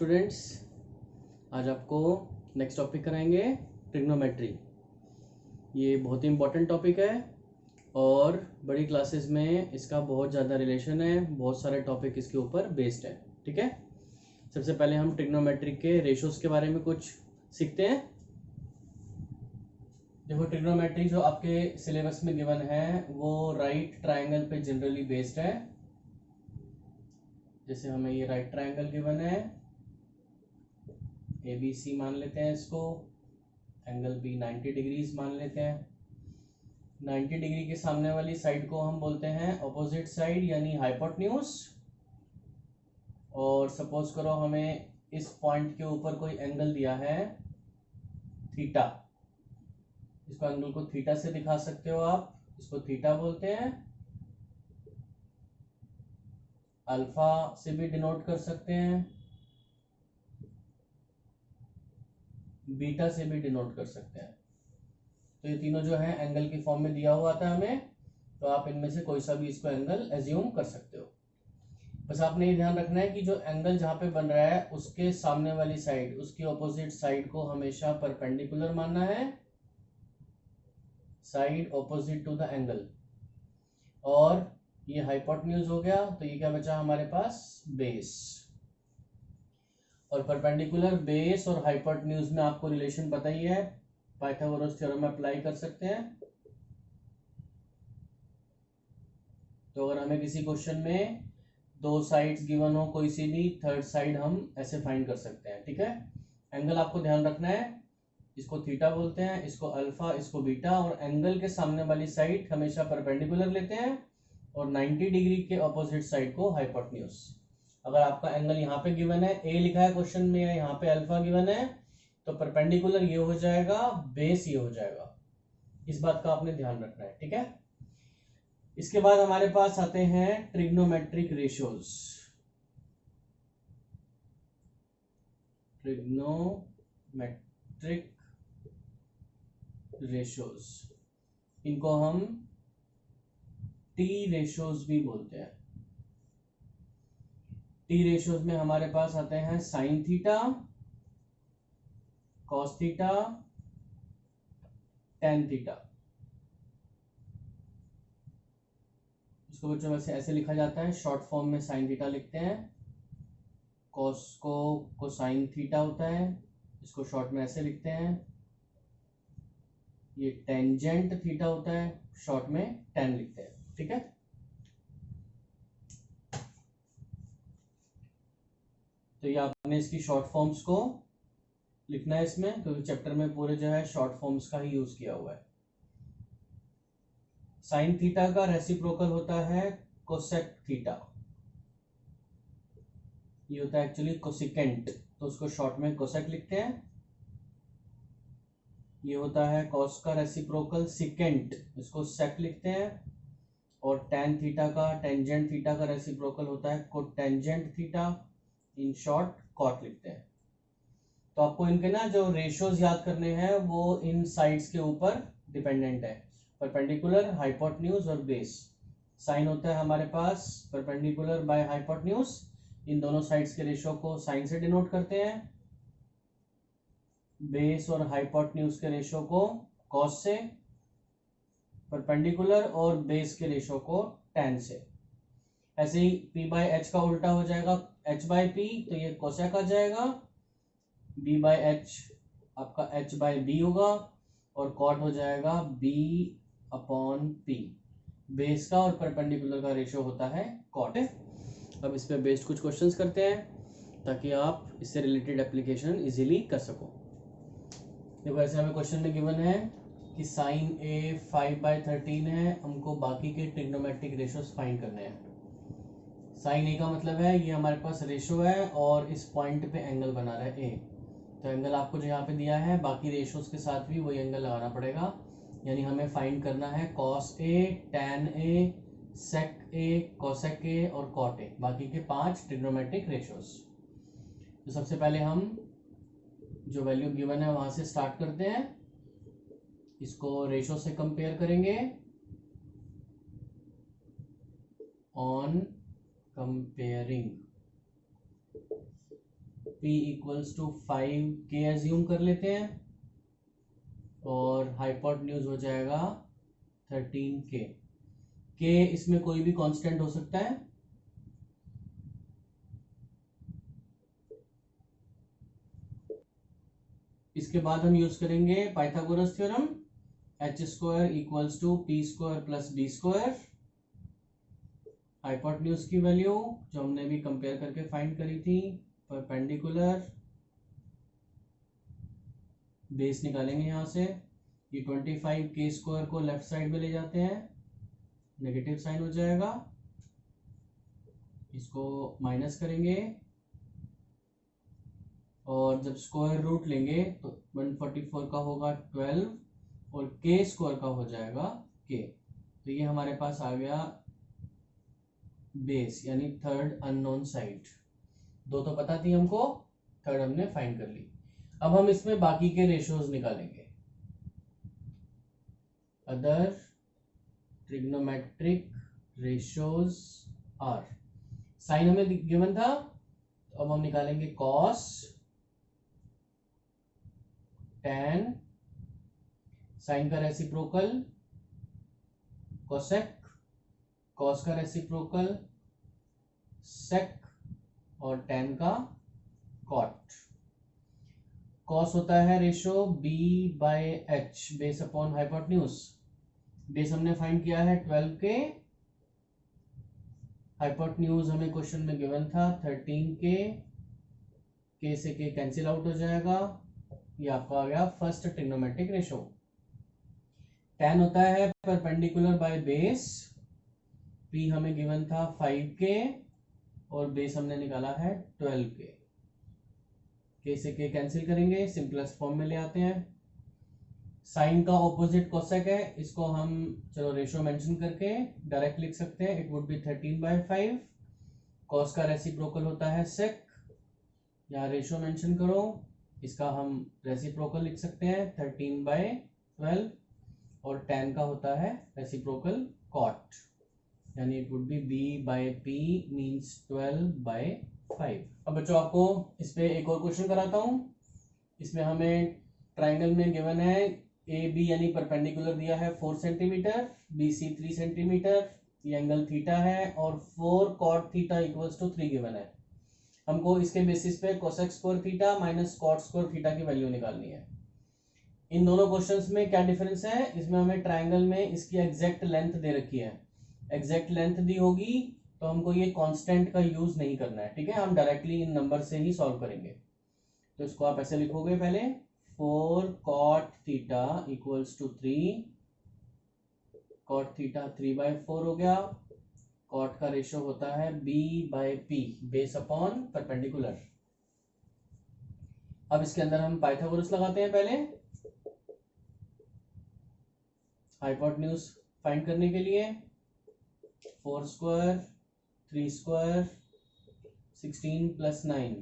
Students, आज आपको next topic कराएंगे ट्रिग्नोमेट्री। ये बहुत ही इम्पोर्टेंट टॉपिक है और बड़ी क्लासेस में इसका बहुत ज़्यादा रिलेशन है, बहुत सारे टॉपिक इसके ऊपर बेस्ड है। ठीक है, सबसे पहले हम ट्रिग्नोमेट्री के रेशोज़ के बारे में कुछ सीखते हैं। देखो, ट्रिग्नोमेट्री जो आपके सिलेबस में गिवन है वो राइट ट्रायंगल पे जनरली बेस्ड है। जैसे हमें ये राइट ट्रायंगल गिवन है, ABC मान लेते हैं इसको, एंगल B 90 डिग्रीज मान लेते हैं। 90 डिग्री के सामने वाली साइड को हम बोलते हैं ऑपोजिट साइड यानी हाइपोटेन्यूज। और सपोज करो हमें इस पॉइंट के ऊपर कोई एंगल दिया है थीटा, इसको एंगल को थीटा से दिखा सकते हो आप, इसको थीटा बोलते हैं। अल्फा से भी डिनोट कर सकते हैं, बीटा से भी डिनोट कर सकते हैं। तो ये तीनों जो है एंगल की फॉर्म में दिया हुआ था हमें, तो आप इनमें से कोई सा भी इसको एंगल एज्यूम कर सकते हो। बस आपने ये ध्यान रखना है कि जो एंगल जहाँ पे बन रहा है उसके सामने वाली साइड, उसकी ऑपोजिट साइड को हमेशा परपेंडिकुलर मानना है, side opposite to the angle. और ये हाइपोटेन्यूज हो गया, तो ये क्या बचा हमारे पास, बेस। और परपेंडिकुलर, बेस और हाइपोटेन्यूज में आपको रिलेशन पता ही है, पाइथागोरस थ्योरम में अप्लाई कर सकते हैं। तो अगर हमें किसी क्वेश्चन में दो साइड्स गिवन हो, कोई सी भी थर्ड साइड हम ऐसे फाइंड कर सकते हैं। ठीक है, एंगल आपको ध्यान रखना है, इसको थीटा बोलते हैं, इसको अल्फा, इसको बीटा। और एंगल के सामने वाली साइड हमेशा परपेंडिकुलर लेते हैं और 90 डिग्री के ऑपोजिट साइड को हाइपोटेन्यूज। अगर आपका एंगल यहाँ पे गिवन है, ए लिखा है क्वेश्चन में, या यहाँ पे अल्फा गिवन है, तो परपेंडिकुलर ये हो जाएगा, बेस ये हो जाएगा। इस बात का आपने ध्यान रखना है। ठीक है, इसके बाद हमारे पास आते हैं ट्रिग्नोमेट्रिक रेशियोज। ट्रिग्नोमेट्रिक रेशियोज, इनको हम टी रेशियोज भी बोलते हैं। टी रेशियोज में हमारे पास आते हैं sine theta, cos theta, tan theta. इसको बच्चों वैसे ऐसे लिखा जाता है, शॉर्ट फॉर्म में साइन थीटा लिखते हैं, कॉस को कोसाइन थीटा होता है, इसको शॉर्ट में ऐसे लिखते हैं। ये टेंजेंट थीटा होता है, शॉर्ट में टेन लिखते हैं। ठीक है, तो ये आपने इसकी शॉर्ट फॉर्म्स को लिखना है इसमें, क्योंकि चैप्टर में पूरे जो है शॉर्ट फॉर्म्स का ही यूज किया हुआ है। साइन थीटा का रेसिप्रोकल होता है कोसेक थीटा, ये होता है एक्चुअली कोसिकेंट, तो उसको शॉर्ट में कोसेक लिखते हैं। ये होता है कॉस का रेसिप्रोकल सिकेंट, इसको सेक लिखते हैं। और टेन थीटा का, टेंजेंट थीटा का रेसिप्रोकल होता है cotangent theta, in short cot लिखते हैं। तो आपको इनके ना जो रेशियोज याद करने हैं वो इन साइड्स के ऊपर डिपेंडेंट है, परपेंडिकुलर, हाइपोटेन्यूज और बेस। साइन होता है हमारे पास परपेंडिकुलर बाय हाइपोटेन्यूज, इन दोनों साइड्स के रेशियो को साइन से डिनोट करते हैं। बेस और हाइपोटेन्यूज के रेशियो को कॉस से, परपेंडिकुलर और बेस के रेशियो को टेन से। ऐसे ही p बाय एच का उल्टा हो जाएगा, h बाय p, तो ये कोसेक आ जाएगा। b बाय एच आपका h बाय b होगा, और कॉट हो जाएगा b अपॉन p। बेस का और परपेंडिकुलर का रेशियो होता है कॉट। अब इस पे बेस्ड कुछ क्वेश्चंस करते हैं ताकि आप इससे रिलेटेड एप्लीकेशन इजीली कर सको। देखो, ऐसे हमें क्वेश्चन में गिवन है कि साइन ए 5/13 है, हमको बाकी के ट्रिग्नोमेट्रिक रेशियोज फाइंड करने हैं। साइन ए का मतलब है ये हमारे पास रेशियो है और इस पॉइंट पे एंगल बना रहा है ए, तो एंगल आपको जो यहाँ पे दिया है बाकी रेशियोज के साथ भी वही एंगल लगाना पड़ेगा। यानी हमें फाइंड करना है cos A, tan A, sec A, cosec A और कॉट ए, बाकी के 5 ट्रिग्नोमेट्रिक रेशियोज। तो सबसे पहले हम जो वैल्यू गिवन है वहां से स्टार्ट करते हैं, इसको रेशियो से कंपेयर करेंगे। On comparing p equals to 5k assume कर लेते हैं और हाइपोटेन्यूज हो जाएगा 13k। k इसमें कोई भी कांस्टेंट हो सकता है। इसके बाद हम यूज करेंगे Pythagoras theorem, H square equals to P square plus B square. Hypotenuse की वैल्यू जो हमने भी कंपेयर करके फाइंड करी थी, परपेंडिकुलर बेस निकालेंगे यहाँ से। ये 25k स्क्वायर को लेफ्ट साइड में ले जाते हैं, नेगेटिव साइन हो जाएगा, इसको माइनस करेंगे और जब स्क्वायर रूट लेंगे तो 144 का होगा 12 और k स्क्वायर का हो जाएगा k। तो ये हमारे पास आ गया बेस यानी थर्ड अननोन साइड। दो तो पता थी हमको, थर्ड हमने फाइंड कर ली। अब हम इसमें बाकी के रेशियोज निकालेंगे। Other trigonometric ratios are, sine हमें गिवन था, तो अब हम निकालेंगे कॉस, tan, साइन का रेसिप्रोकल कोसेक, कॉस का रेसिप्रोकल सेक और tan का कॉट। कॉस होता है ratio b by h base upon hypotenuse. Base हमने फाइंड किया है 12k, हाइपोटेन्यूज हमें क्वेश्चन में गिवन था 13k, k से k कैंसिल आउट हो जाएगा, ये आपका आ गया फर्स्ट ट्रिग्नोमेट्रिक रेशियो। tan होता है परपेंडिकुलर बाय बेस, p हमें गिवन था 5k और बेस हमने निकाला है 12k। k से k कैंसिल करेंगे, सिंपलेस्ट फॉर्म में ले आते हैं। साइन का ऑपोजिट कोसेक है, इसको हम चलो रेशियो मेंशन करके डायरेक्ट लिख सकते हैं, इट वुड बी 13/5। कॉस का रेसिप्रोकल होता है सेक, यहाँ रेशियो मेंशन करो, इसका हम रेसिप्रोकल लिख सकते हैं 13/12 और tan का होता है रेसिप्रोकल कॉट, यानी it would be b by p means 12/5। अब बच्चों आपको इस पे एक और क्वेश्चन कराता हूँ। इसमें हमें ट्राइंगल में गिवन है ए बी यानी परपेंडिकुलर दिया है 4 सेंटीमीटर, बी सी 3 सेंटीमीटर, ये एंगल थीटा है और 4 cot theta equals to 3 given है। हमको इसके बेसिस पे cosec square theta minus cot square theta की वैल्यू निकालनी है। इन दोनों क्वेश्चंस में क्या डिफरेंस है, इसमें हमें ट्राइंगल में इसकी एग्जैक्ट लेंथ दे रखी है, एग्जैक्ट लेंथ दी होगी तो हमको ये कांस्टेंट का यूज नहीं करना है, ठीक है, हम डायरेक्टली इन नंबर से ही सॉल्व करेंगे। तो इसको आप ऐसे लिखोगे, पहले 4 cot theta equals to 3, cot theta 3/4 हो गया, cot का रेशियो होता है b by p base upon perpendicular. अब इसके अंदर हम पाइथागोरस लगाते हैं पहले हाइपोटेन्यूज फाइंड करने के लिए। 4 स्क्वायर 3 स्क्वायर 16 प्लस 9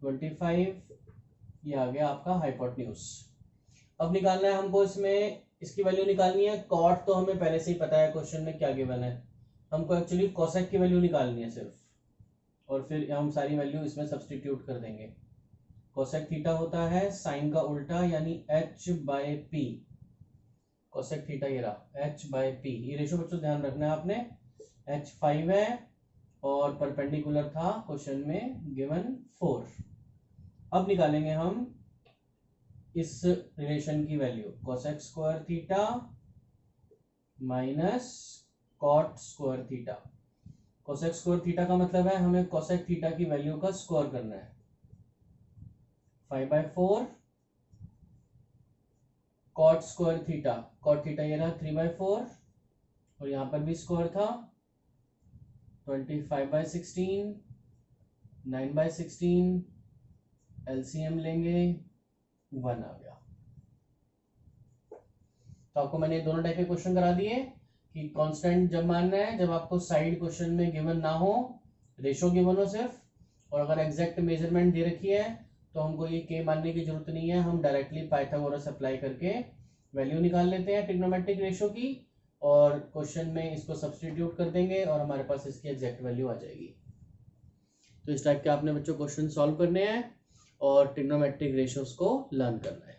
25, ये आ गया आपका हाइपोटेन्यूज। अब निकालना है हमको, इसमें इसकी वैल्यू निकालनी है। कॉट तो हमें पहले से ही पता है क्वेश्चन में क्या गिवन है, हमको एक्चुअली कोसेक की वैल्यू निकालनी है सिर्फ, और फिर हम सारी वैल्यू इसमें सब्सटीट्यूट कर देंगे। कोसेक थीटा होता है साइन का उल्टा यानी h by p, cosec theta ये रहा h बाय p। ये रेशियो बच्चों ध्यान रखना है आपने, h 5 है और परपेंडिकुलर था क्वेश्चन में गिवन 4। अब निकालेंगे हम इस रिलेशन की value, cosec square theta minus cot square theta. Cosec square theta का मतलब है हमें कोसेक थीटा की वैल्यू का स्क्वायर करना है। 5/4 cot square theta, cot theta ये रहा 3/4 और यहां पर भी स्क्वायर था 25/16 9/16, एलसीएम लेंगे 1 आ गया। तो आपको मैंने दोनों टाइप के क्वेश्चन करा दिए कि कांस्टेंट जब मानना है जब आपको साइड क्वेश्चन में गिवन ना हो, रेशो गिवन हो सिर्फ, और अगर एग्जैक्ट मेजरमेंट दे रखी है तो हमको ये के मानने की जरूरत नहीं है, हम डायरेक्टली पाइथागोरस अप्लाई करके वैल्यू निकाल लेते हैं ट्रिग्नोमेट्रिक रेशो की और क्वेश्चन में इसको सब्स्टिट्यूट कर देंगे और हमारे पास इसकी एग्जैक्ट वैल्यू आ जाएगी। तो इस टाइप के आपने बच्चों क्वेश्चन सॉल्व करने हैं और ट्रिग्नोमेट्रिक रेशियोज को लर्न करना है।